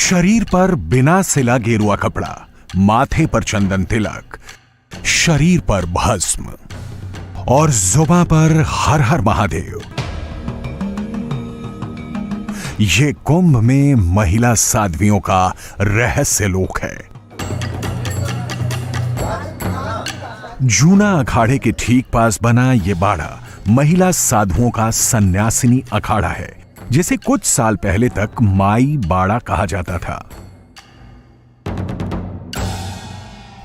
शरीर पर बिना सिला गेरुआ कपड़ा, माथे पर चंदन तिलक, शरीर पर भस्म और जुबां पर हर हर महादेव। ये कुंभ में महिला साध्वियों का रहस्य लोक है। जूना अखाड़े के ठीक पास बना ये बाड़ा महिला साधुओं का सन्यासिनी अखाड़ा है, जिसे कुछ साल पहले तक माई बाड़ा कहा जाता था।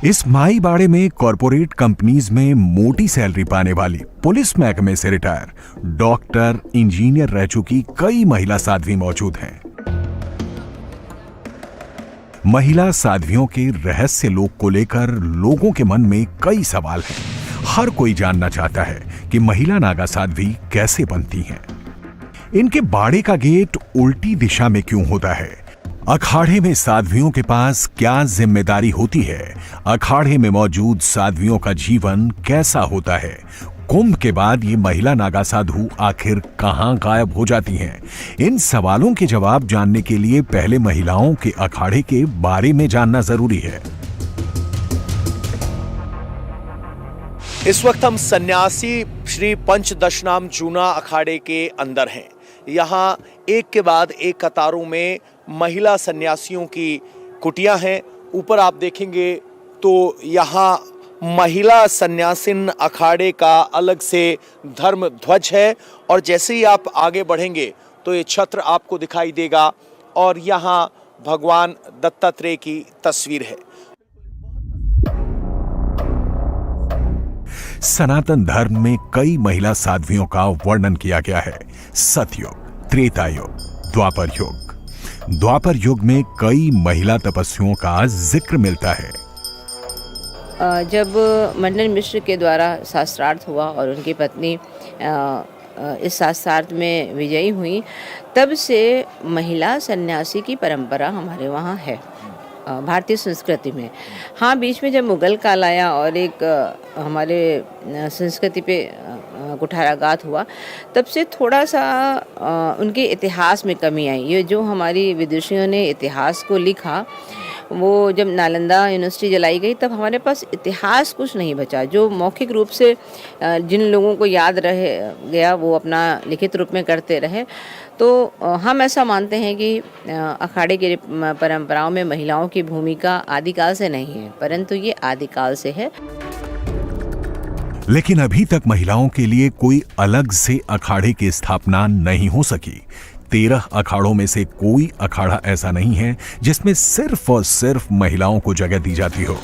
इस माई बाड़े में कॉरपोरेट कंपनीज में मोटी सैलरी पाने वाली, पुलिस महकमे से रिटायर, डॉक्टर, इंजीनियर रह चुकी कई महिला साध्वी मौजूद हैं। महिला साध्वियों के रहस्य लोक को लेकर लोगों के मन में कई सवाल हैं। हर कोई जानना चाहता है कि महिला नागा साध्वी कैसे बनती हैं। इनके बाड़े का गेट उल्टी दिशा में क्यों होता है? अखाड़े में साध्वियों के पास क्या जिम्मेदारी होती है? अखाड़े में मौजूद साध्वियों का जीवन कैसा होता है? कुंभ के बाद ये महिला नागा साधु आखिर कहां गायब हो जाती हैं? इन सवालों के जवाब जानने के लिए पहले महिलाओं के अखाड़े के बारे में जानना जरूरी है। इस वक्त हम सन्यासी श्री पंचदशनाम जूना अखाड़े के अंदर हैं। यहाँ एक के बाद एक कतारों में महिला सन्यासियों की कुटियां हैं। ऊपर आप देखेंगे तो यहाँ महिला सन्यासिन अखाड़े का अलग से धर्म ध्वज है, और जैसे ही आप आगे बढ़ेंगे तो ये छत्र आपको दिखाई देगा और यहाँ भगवान दत्तात्रेय की तस्वीर है। सनातन धर्म में कई महिला साध्वियों का वर्णन किया गया है। सतयुग, त्रेता युग, द्वापर युग। द्वापर युग में कई महिला तपस्वियों का जिक्र मिलता है। जब मंडन मिश्र के द्वारा शास्त्रार्थ हुआ और उनकी पत्नी इस शास्त्रार्थ में विजयी हुई, तब से महिला सन्यासी की परंपरा हमारे वहाँ है भारतीय संस्कृति में। हाँ, बीच में जब मुगल काल आया और एक हमारे संस्कृति पे कुठाराघात हुआ, तब से थोड़ा सा उनके इतिहास में कमी आई। ये जो हमारी विदुषियों ने इतिहास को लिखा, वो जब नालंदा यूनिवर्सिटी जलाई गई तब हमारे पास इतिहास कुछ नहीं बचा। जो मौखिक रूप से जिन लोगों को याद रह गया वो अपना लिखित रूप में करते रहे। तो हम ऐसा मानते हैं कि अखाड़े की परंपराओं में महिलाओं की भूमिका आदिकाल से नहीं है, परंतु ये आदिकाल से है। लेकिन अभी तक महिलाओं के लिए कोई अलग से अखाड़े की स्थापना नहीं हो सकी। 13 अखाड़ों में से कोई अखाड़ा ऐसा नहीं है जिसमें सिर्फ और सिर्फ महिलाओं को जगह दी जाती हो।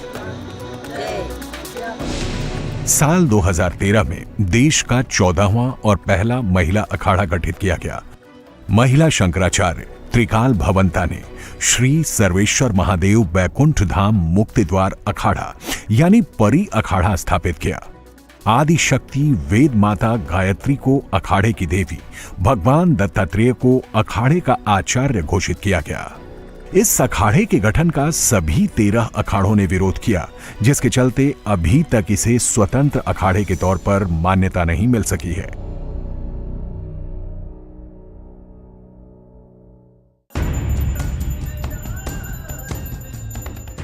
साल 2013 में देश का 14वां और पहला महिला अखाड़ा गठित किया गया। महिला शंकराचार्य त्रिकाल भवंता ने श्री सर्वेश्वर महादेव बैकुंठ धाम मुक्ति द्वार अखाड़ा यानी परी अखाड़ा स्थापित किया। आदि शक्ति वेद माता गायत्री को अखाड़े की देवी, भगवान दत्तात्रेय को अखाड़े का आचार्य घोषित किया गया। इस अखाड़े के गठन का सभी 13 अखाड़ों ने विरोध किया, जिसके चलते अभी तक इसे स्वतंत्र अखाड़े के तौर पर मान्यता नहीं मिल सकी है।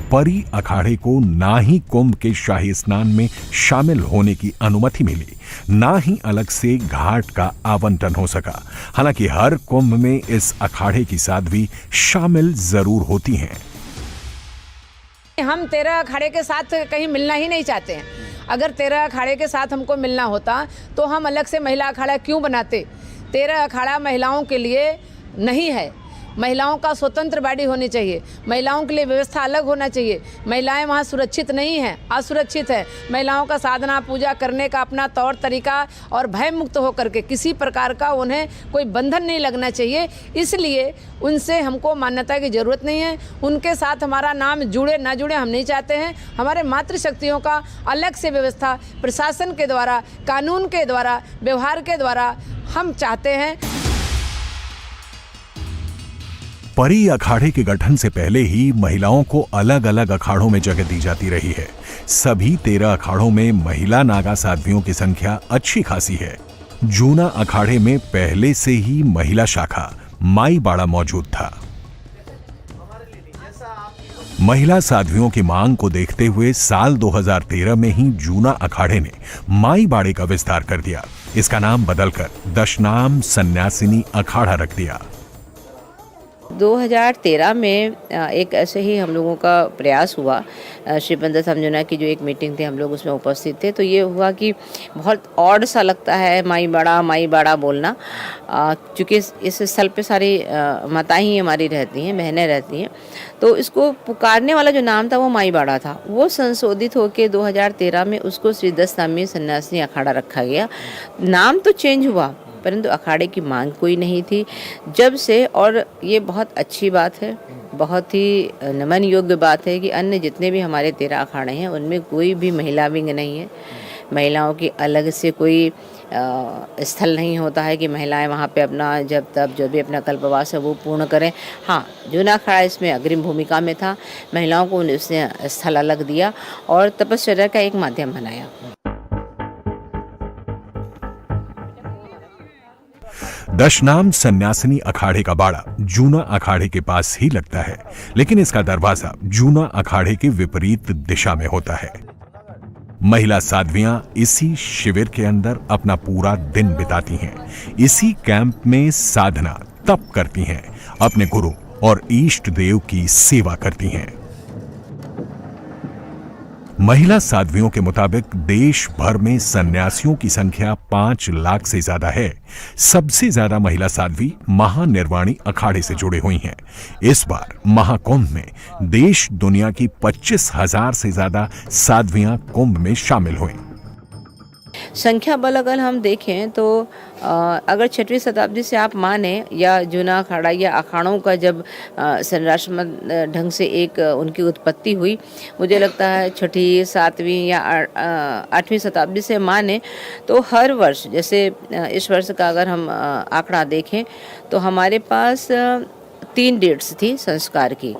परी अखाड़े को ना ही कुंभ के शाही स्नान में शामिल होने की अनुमति मिली, ना ही अलग से घाट का आवंटन हो सका। हालांकि हर कुंभ में इस अखाड़े की साध्वी शामिल जरूर होती हैं। हम 13 अखाड़े के साथ कहीं मिलना ही नहीं चाहते हैं। अगर 13 अखाड़े के साथ हमको मिलना होता तो हम अलग से महिला अखाड़ा क्यों बनाते? 13 अखाड़ा महिलाओं के लिए नहीं है। महिलाओं का स्वतंत्र बॉडी होनी चाहिए, महिलाओं के लिए व्यवस्था अलग होना चाहिए। महिलाएं वहाँ सुरक्षित नहीं हैं, असुरक्षित है। महिलाओं का साधना पूजा करने का अपना तौर तरीका और भय मुक्त होकर के किसी प्रकार का उन्हें कोई बंधन नहीं लगना चाहिए। इसलिए उनसे हमको मान्यता की ज़रूरत नहीं है। उनके साथ हमारा नाम जुड़े ना जुड़े हम नहीं चाहते हैं। हमारे मातृशक्तियों का अलग से व्यवस्था प्रशासन के द्वारा, कानून के द्वारा, व्यवहार के द्वारा हम चाहते हैं। परी अखाड़े के गठन से पहले ही महिलाओं को अलग अलग अखाड़ों में जगह दी जाती रही है। सभी 13 अखाड़ों में महिला नागा साध्वियों की संख्या अच्छी खासी है। जूना अखाड़े में पहले से ही महिला शाखा माई बाड़ा मौजूद था। महिला साध्वियों की मांग को देखते हुए साल 2013 में ही जूना अखाड़े ने माई बाड़े का विस्तार कर दिया। इसका नाम बदलकर दशनाम सन्यासिनी अखाड़ा रख दिया। 2013 में एक ऐसे ही हम लोगों का प्रयास हुआ। श्री पंडित समझुना की जो एक मीटिंग थी, हम लोग उसमें उपस्थित थे। तो ये हुआ कि बहुत ऑड सा लगता है माई बाड़ा बोलना, क्योंकि इस स्थल पे सारी माताएं ही हमारी रहती हैं, बहनें रहती हैं। तो इसको पुकारने वाला जो नाम था वो माई बाड़ा था। वो संशोधित होकर 2013 में उसको श्री दशनामी सन्यासिनी अखाड़ा रखा गया। नाम तो चेंज हुआ परंतु अखाड़े की मांग कोई नहीं थी जब से। और ये बहुत अच्छी बात है, बहुत ही नमन योग्य बात है कि अन्य जितने भी हमारे 13 अखाड़े हैं उनमें कोई भी महिला विंग नहीं है। महिलाओं की अलग से कोई स्थल नहीं होता है कि महिलाएं वहाँ पे अपना जब तब जो भी अपना कल्पवास है वो पूर्ण करें। हाँ, जूना अखाड़ा इसमें अग्रिम भूमिका में था। महिलाओं को उसने स्थल अलग दिया और तपश्चर्या का एक माध्यम बनाया। दशनाम सन्यासिनी अखाड़े का बाड़ा जूना अखाड़े के पास ही लगता है, लेकिन इसका दरवाजा जूना अखाड़े के विपरीत दिशा में होता है। महिला साध्वियां इसी शिविर के अंदर अपना पूरा दिन बिताती हैं। इसी कैंप में साधना तप करती हैं, अपने गुरु और इष्ट देव की सेवा करती हैं। महिला साध्वियों के मुताबिक देश भर में सन्यासियों की संख्या 5 लाख से ज्यादा है। सबसे ज्यादा महिला साध्वी महानिर्वाणी अखाड़े से जुड़े हुई हैं। इस बार महाकुंभ में देश दुनिया की 25,000 से ज्यादा साध्वियां कुंभ में शामिल हुई। संख्या बल अगर हम देखें तो अगर 6वीं शताब्दी से आप माने या जूना अखाड़ा या अखाड़ों का जब संरचनात्मक ढंग से एक उनकी उत्पत्ति हुई, मुझे लगता है 6वीं 7वीं या 8वीं शताब्दी से माने तो हर वर्ष, जैसे इस वर्ष का अगर हम आंकड़ा देखें तो हमारे पास 3 डेट्स थी संस्कार की।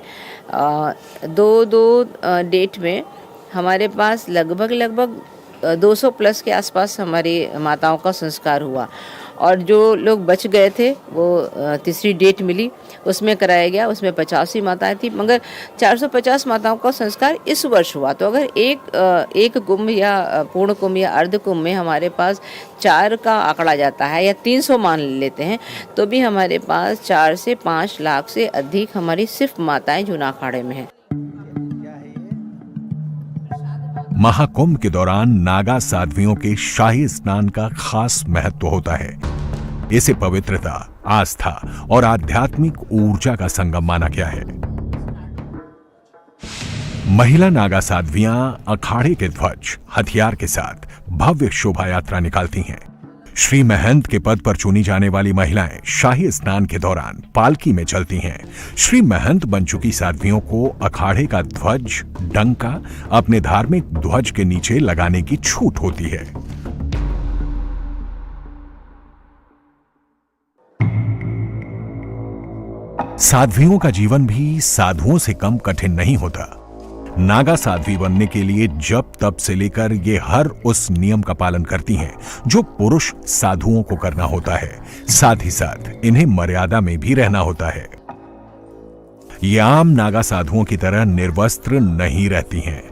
2 डेट में हमारे पास लगभग 200 प्लस के आसपास हमारी माताओं का संस्कार हुआ। और जो लोग बच गए थे वो तीसरी डेट मिली, उसमें कराया गया। उसमें 85 माताएं थी, मगर 450 माताओं का संस्कार इस वर्ष हुआ। तो अगर एक कुंभ या पूर्ण कुंभ या अर्ध कुंभ में हमारे पास 4 का आंकड़ा जाता है या 300 मान लेते हैं, तो भी हमारे पास 4 से 5 लाख से अधिक हमारी सिर्फ माताएं जूना अखाड़े में हैं। महाकुंभ के दौरान नागा साध्वियों के शाही स्नान का खास महत्व होता है। इसे पवित्रता, आस्था और आध्यात्मिक ऊर्जा का संगम माना गया है। महिला नागा साध्वियां अखाड़े के ध्वज हथियार के साथ भव्य शोभा यात्रा निकालती हैं। श्री महंत के पद पर चुनी जाने वाली महिलाएं शाही स्नान के दौरान पालकी में चलती हैं। श्री महंत बन चुकी साध्वियों को अखाड़े का ध्वज डंका अपने धार्मिक ध्वज के नीचे लगाने की छूट होती है। साध्वियों का जीवन भी साधुओं से कम कठिन नहीं होता। नागा साध्वी बनने के लिए जप तप से लेकर ये हर उस नियम का पालन करती हैं जो पुरुष साधुओं को करना होता है। साथ ही साथ इन्हें मर्यादा में भी रहना होता है। ये आम नागा साधुओं की तरह निर्वस्त्र नहीं रहती हैं।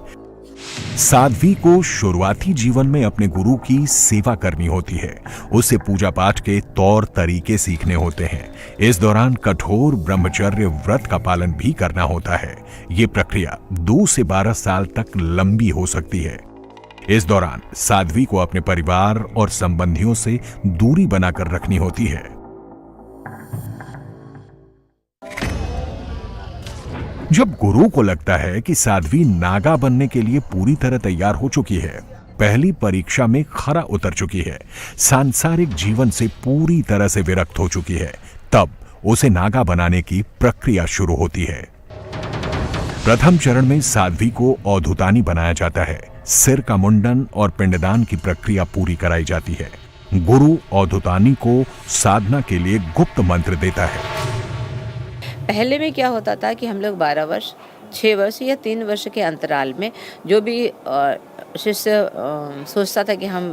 साध्वी को शुरुआती जीवन में अपने गुरु की सेवा करनी होती है। उसे पूजा पाठ के तौर तरीके सीखने होते हैं। इस दौरान कठोर ब्रह्मचर्य व्रत का पालन भी करना होता है। ये प्रक्रिया 2 से 12 साल तक लंबी हो सकती है। इस दौरान साध्वी को अपने परिवार और संबंधियों से दूरी बनाकर रखनी होती है। जब गुरु को लगता है कि साध्वी नागा बनने के लिए पूरी तरह तैयार हो चुकी है, पहली परीक्षा में खरा उतर चुकी है, सांसारिक जीवन से पूरी तरह से विरक्त हो चुकी है, तब उसे नागा बनाने की प्रक्रिया शुरू होती है। प्रथम चरण में साध्वी को अवधूतानी बनाया जाता है। सिर का मुंडन और पिंडदान की प्रक्रिया पूरी कराई जाती है। गुरु अवधूतानी को साधना के लिए गुप्त मंत्र देता है। पहले में क्या होता था कि हम लोग 12 वर्ष 6 वर्ष या 3 वर्ष के अंतराल में जो भी शिष्य सोचता था कि हम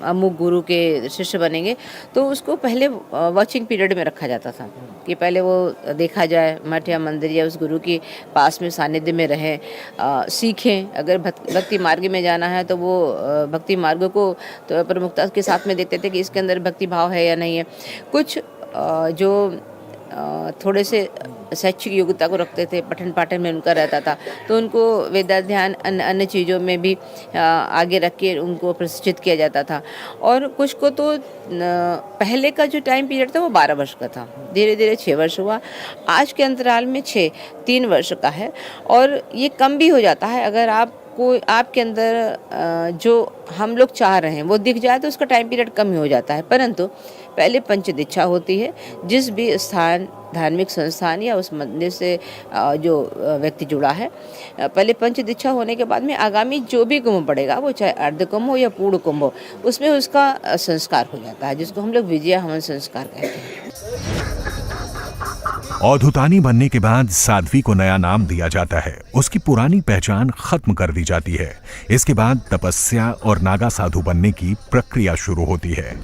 अमुक गुरु के शिष्य बनेंगे, तो उसको पहले वॉचिंग पीरियड में रखा जाता था कि पहले वो देखा जाए, मठ या मंदिर या उस गुरु के पास में सानिध्य में रहें, सीखें। अगर भक्ति मार्ग में जाना है तो वो भक्ति मार्ग को तो प्रमुखता के साथ में देखते थे कि इसके अंदर भक्ति भाव है या नहीं है। कुछ जो थोड़े से शैक्षिक योग्यता को रखते थे, पठन पाठन में उनका रहता था, तो उनको वेदाध्ययन अन्य चीज़ों में भी आगे रख के उनको प्रशिक्षित किया जाता था। और कुछ को तो पहले का जो टाइम पीरियड था वो 12 वर्ष का था, धीरे धीरे 6 वर्ष हुआ, आज के अंतराल में 3 वर्ष का है। और ये कम भी हो जाता है अगर आपके अंदर जो हम लोग चाह रहे हैं वो दिख जाए तो उसका टाइम पीरियड कम ही हो जाता है। परंतु पहले पंच दीक्षा होती है, जिस भी स्थान, धार्मिक संस्थान या उस मंदिर से जो व्यक्ति जुड़ा है, पहले पंच दीक्षा होने के बाद में आगामी जो भी कुंभ पड़ेगा, वो चाहे अर्ध कुंभ हो या पूर्ण कुंभ हो, उसमें उसका संस्कार हो जाता है, जिसको हम लोग विजया हवन संस्कार कहते हैं। अवधूतानी बनने के बाद साध्वी को नया नाम दिया जाता है, उसकी पुरानी पहचान खत्म कर दी जाती है। इसके बाद तपस्या और नागा साधु बनने की प्रक्रिया शुरू होती है।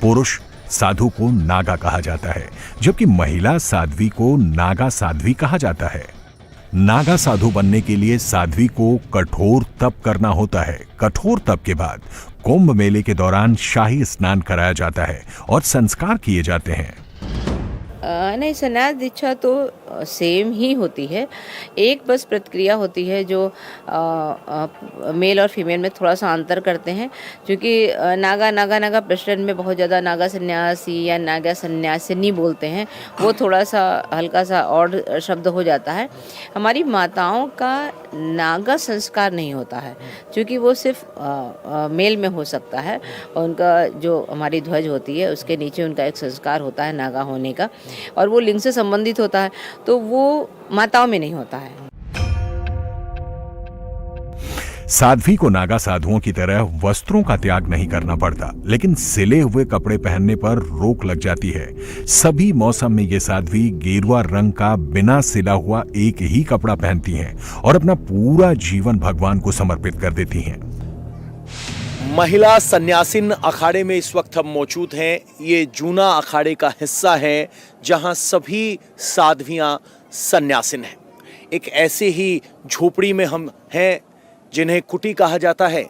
पुरुष साधु को नागा कहा जाता है, जबकि महिला साध्वी को नागा साध्वी कहा जाता है। नागा साधु बनने के लिए साध्वी को कठोर तप करना होता है। कठोर तप के बाद कुंभ मेले के दौरान शाही स्नान कराया जाता है और संस्कार किए जाते हैं। नहीं, संन्यास दीक्षा तो सेम ही होती है, एक बस प्रक्रिया होती है जो मेल और फीमेल में थोड़ा सा अंतर करते हैं, क्योंकि नागा प्रचलन में बहुत ज़्यादा नागा सन्यासी या नागा सन्यासिनी बोलते हैं, वो थोड़ा सा हल्का सा और शब्द हो जाता है। हमारी माताओं का नागा संस्कार नहीं होता है, क्योंकि वो सिर्फ मेल में हो सकता है, और उनका जो हमारी ध्वज होती है उसके नीचे उनका एक संस्कार होता है नागा होने का, और वो लिंग से संबंधित होता है, तो वो माताओं में नहीं होता है। साध्वी को नागा साधुओं की तरह वस्त्रों का त्याग नहीं करना पड़ता, लेकिन सिले हुए कपड़े पहनने पर रोक लग जाती है। सभी मौसम में ये साध्वी गेरुआ रंग का बिना सिला हुआ एक ही कपड़ा पहनती हैं और अपना पूरा जीवन भगवान को समर्पित कर देती हैं। महिला सन्यासिन अखाड़े में इस वक्त हम मौजूद हैं। ये जूना अखाड़े का हिस्सा है जहां सभी साध्वियां सन्यासिन हैं। एक ऐसे ही झोपड़ी में हम हैं जिन्हें कुटी कहा जाता है,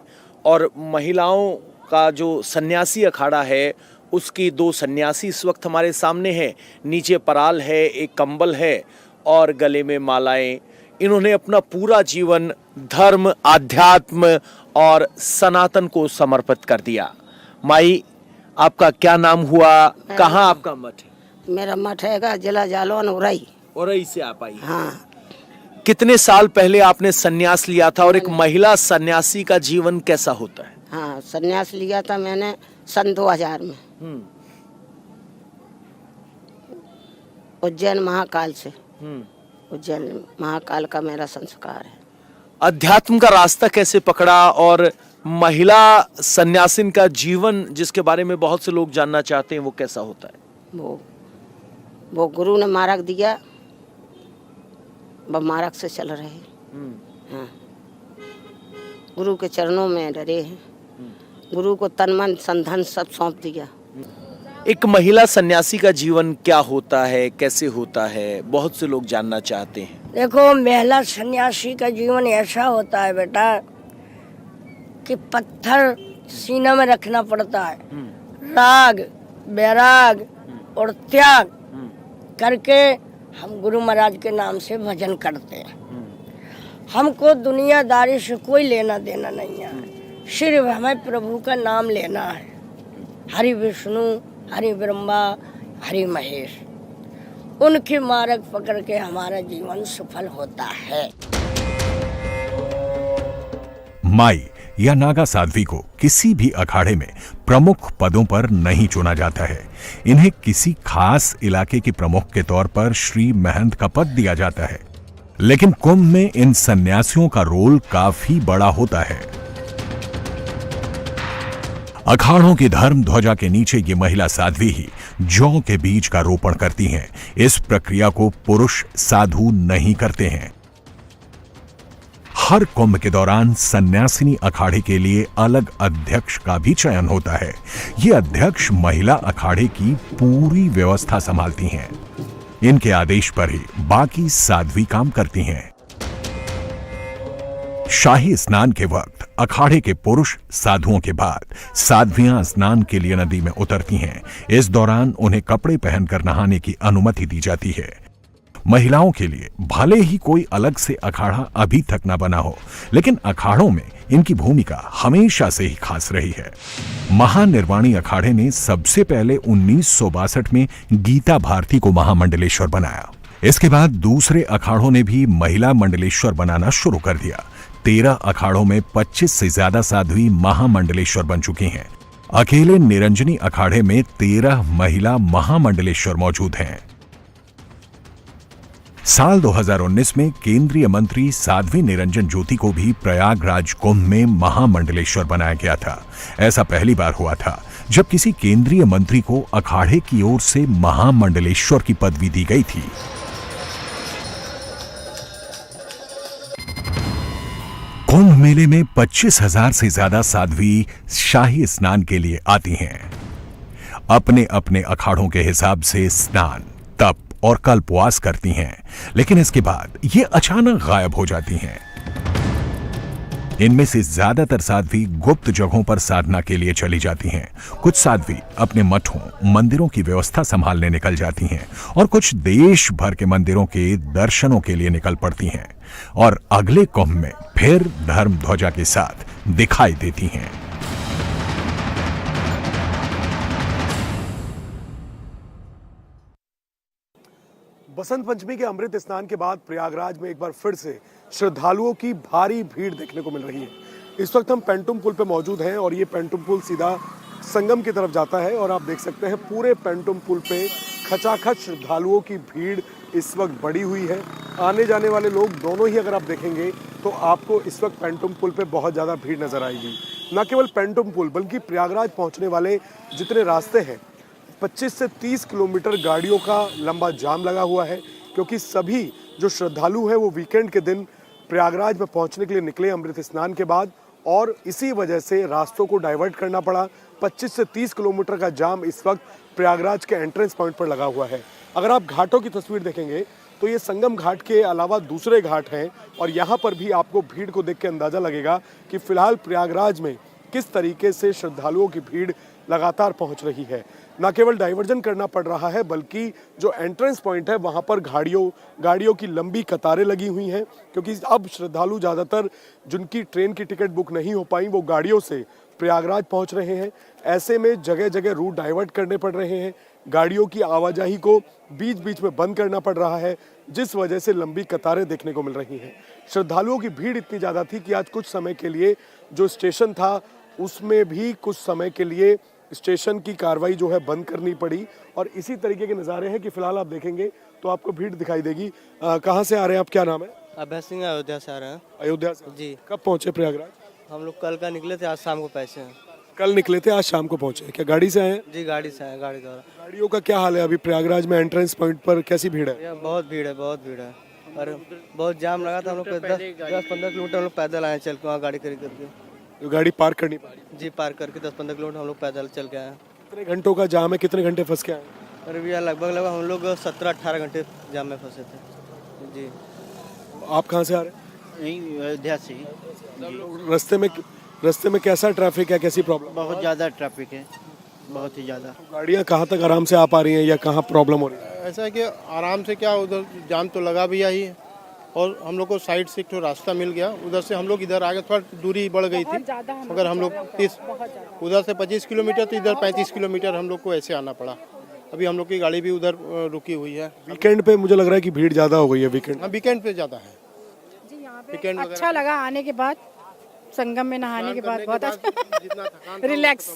और महिलाओं का जो सन्यासी अखाड़ा है उसकी 2 सन्यासी इस वक्त हमारे सामने हैं। नीचे पराल है, एक कंबल है और गले में मालाएं। इन्होंने अपना पूरा जीवन धर्म, आध्यात्म और सनातन को समर्पित कर दिया। माई, आपका क्या नाम हुआ? कहाँ आपका मठ है? मेरा मठ है जिला जालौन उरई। उरई से आप आई? हाँ। कितने साल पहले आपने सन्यास लिया था, और एक महिला सन्यासी का जीवन कैसा होता है? हाँ, सन्यास लिया था मैंने सन 2000 में उज्जैन महाकाल से। उज्जैन महाकाल का मेरा संस्कार है। अध्यात्म का रास्ता कैसे पकड़ा, और महिला सन्यासिन का जीवन जिसके बारे में बहुत से लोग जानना चाहते हैं, वो कैसा होता है? वो गुरु ने मार्ग दिया, वो मार्ग से चल रहे हैं। हाँ, गुरु के चरणों में डरे हैं, गुरु को तन मन संधन सब सौंप दिया। एक महिला सन्यासी का जीवन क्या होता है, कैसे होता है, बहुत से लोग जानना चाहते हैं। देखो, महिला सन्यासी का जीवन ऐसा होता है बेटा कि पत्थर सीना में रखना पड़ता है, राग, वैराग और त्याग करके हम गुरु महाराज के नाम से भजन करते हैं। हमको दुनियादारी से कोई लेना देना नहीं है, सिर्फ हमें प्रभु का नाम लेना है। हरि विष्णु, हरि ब्रह्मा, हरि महेश, उनके मार्ग पकड़ के हमारा जीवन सफल होता है। माई या नागा साध्वी को किसी भी अखाड़े में प्रमुख पदों पर नहीं चुना जाता है। इन्हें किसी खास इलाके के प्रमुख के तौर पर श्री महंत का पद दिया जाता है, लेकिन कुंभ में इन सन्यासियों का रोल काफी बड़ा होता है। अखाड़ों की धर्म ध्वजा के नीचे ये महिला साध्वी ही जौ के बीज का रोपण करती हैं। इस प्रक्रिया को पुरुष साधु नहीं करते हैं। हर कुंभ के दौरान सन्यासिनी अखाड़े के लिए अलग अध्यक्ष का भी चयन होता है। ये अध्यक्ष महिला अखाड़े की पूरी व्यवस्था संभालती हैं। इनके आदेश पर ही बाकी साध्वी काम करती हैं। शाही स्नान के वक्त अखाड़े के पुरुष साधुओं के बाद साध्वियां स्नान के लिए नदी में उतरती हैं। इस दौरान उन्हें कपड़े पहनकर नहाने की अनुमति दी जाती है। महिलाओं के लिए भले ही कोई अलग से अखाड़ा अभी तक न बना हो, लेकिन अखाड़ों में इनकी भूमिका हमेशा से ही खास रही है। महानिर्वाणी अखाड़े ने सबसे पहले 1962 में गीता भारती को महामंडलेश्वर बनाया। इसके बाद दूसरे अखाड़ों ने भी महिला मंडलेश्वर बनाना शुरू कर दिया। 13 अखाड़ों में 25 से ज्यादा साध्वी महामंडलेश्वर बन चुकी हैं। अकेले निरंजनी अखाड़े में 13 महिला महामंडलेश्वर मौजूद हैं। साल 2019 में केंद्रीय मंत्री साध्वी निरंजन ज्योति को भी प्रयागराज कुंभ में महामंडलेश्वर बनाया गया था। ऐसा पहली बार हुआ था जब किसी केंद्रीय मंत्री को अखाड़े की ओर से महामंडलेश्वर की पदवी दी गई थी। कुंभ मेले में 25,000 से ज्यादा साध्वी शाही स्नान के लिए आती हैं। अपने अपने अखाड़ों के हिसाब से स्नान, तप और कल्पवास करती हैं, लेकिन इसके बाद ये अचानक गायब हो जाती हैं। इनमें से ज्यादातर साध्वी गुप्त जगहों पर साधना के लिए चली जाती हैं। कुछ साध्वी अपने मठों, मंदिरों की व्यवस्था संभालने निकल जाती हैं और कुछ देश भर के मंदिरों के दर्शनों के लिए निकल पड़ती हैं और अगले कुंभ में फिर धर्म ध्वजा के साथ दिखाई देती हैं। बसंत पंचमी के अमृत स्नान के बाद प्रयागराज में एक बार फिर से श्रद्धालुओं की भारी भीड़ देखने को मिल रही है। इस वक्त हम पेंटुम पुल पे मौजूद हैं और ये पेंटुम पुल सीधा संगम की तरफ जाता है और आप देख सकते हैं पूरे पेंटुम पुल पे खचाखच श्रद्धालुओं की भीड़ इस वक्त बढ़ी हुई है। आने जाने वाले लोग दोनों ही अगर आप देखेंगे तो आपको इस वक्त पेंटुम पुल पे बहुत ज़्यादा भीड़ नजर आएगी। न केवल पेंटुम पुल बल्कि प्रयागराज पहुँचने वाले जितने रास्ते हैं 25 से 30 किलोमीटर गाड़ियों का लंबा जाम लगा हुआ है, क्योंकि सभी जो श्रद्धालु हैं वो वीकेंड के दिन प्रयागराज में पहुंचने के लिए निकले अमृत स्नान के बाद, और इसी वजह से रास्तों को डाइवर्ट करना पड़ा। 25 से 30 किलोमीटर का जाम इस वक्त प्रयागराज के एंट्रेंस पॉइंट पर लगा हुआ है। अगर आप घाटों की तस्वीर देखेंगे तो ये संगम घाट के अलावा दूसरे घाट हैं और यहाँ पर भी आपको भीड़ को देख के अंदाजा लगेगा कि फिलहाल प्रयागराज में किस तरीके से श्रद्धालुओं की भीड़ लगातार पहुंच रही है। न केवल डाइवर्जन करना पड़ रहा है बल्कि जो एंट्रेंस पॉइंट है वहां पर गाड़ियों की लंबी कतारें लगी हुई हैं, क्योंकि अब श्रद्धालु ज़्यादातर जिनकी ट्रेन की टिकट बुक नहीं हो पाई वो गाड़ियों से प्रयागराज पहुंच रहे हैं। ऐसे में जगह जगह रूट डाइवर्ट करने पड़ रहे हैं, गाड़ियों की आवाजाही को बीच बीच में बंद करना पड़ रहा है, जिस वजह से लंबी कतारें देखने को मिल रही हैं। श्रद्धालुओं की भीड़ इतनी ज़्यादा थी कि आज कुछ समय के लिए जो स्टेशन था उसमें भी कुछ समय के लिए स्टेशन की कार्रवाई जो है बंद करनी पड़ी। और इसी तरीके के नज़ारे हैं कि फिलहाल आप देखेंगे तो आपको भीड़ दिखाई देगी। कहाँ से आ रहे हैं आप, क्या नाम है? अभय सिंह, अयोध्या से आ रहे हैं। अयोध्या से जी। कब पहुँचे प्रयागराज? हम लोग कल का निकले थे, आज शाम को पैसे हैं। कल निकले थे, आज शाम को पहुँचे। क्या गाड़ी से आए हैं? जी गाड़ी से आए, गाड़ी द्वारा। गाड़ियों का क्या हाल है अभी प्रयागराज में? एंट्रेंस पॉइंट पर कैसी भीड़ है? यहाँ बहुत भीड़ है, बहुत भीड़ है और बहुत जाम लगा था। हम लोग 10-15 किलोमीटर हम लोग पैदल आए, चल के वहाँ गाड़ी खरीद करके। तो गाड़ी पार्क करनी पड़ी? जी, पार्क करके 10-15 किलोमीटर हम लोग पैदल चल के आए। कितने घंटों का जाम है, कितने घंटे फंस के आए? अरे भैया लगभग हम लोग 17-18 घंटे जाम में फंसे थे। जी। आप कहाँ से आ रहे हैं? यहीं अयोध्या से ही। रास्ते में कैसा ट्रैफिक है, कैसी प्रॉब्लम? बहुत ज़्यादा ट्रैफिक है, बहुत ही ज़्यादा। गाड़ियाँ कहाँ तक आराम से आ पा रही हैं या कहाँ प्रॉब्लम हो रही है? ऐसा है कि आराम से क्या, उधर जाम तो लगा भी ही है और हम लोग को साइड से एक तो रास्ता मिल गया, उधर से हम लोग इधर आ गए, थोड़ा दूरी बढ़ गई थी। अगर हम लोग उधर से 25 किलोमीटर तो इधर 35 किलोमीटर हम लोग को ऐसे आना पड़ा। अभी हम लोग की गाड़ी भी उधर रुकी हुई है। वीकेंड पे मुझे लग रहा है कि भीड़ ज़्यादा हो गई है वीकेंड। हाँ, वीकेंड पे ज़्यादा है। वीकेंड अच्छा लगा आने के बाद, संगम में नहाने के बाद बहुत अच्छा रिलैक्स।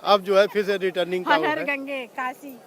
अब जो है फिर से रिटर्निंग का गंगे काशी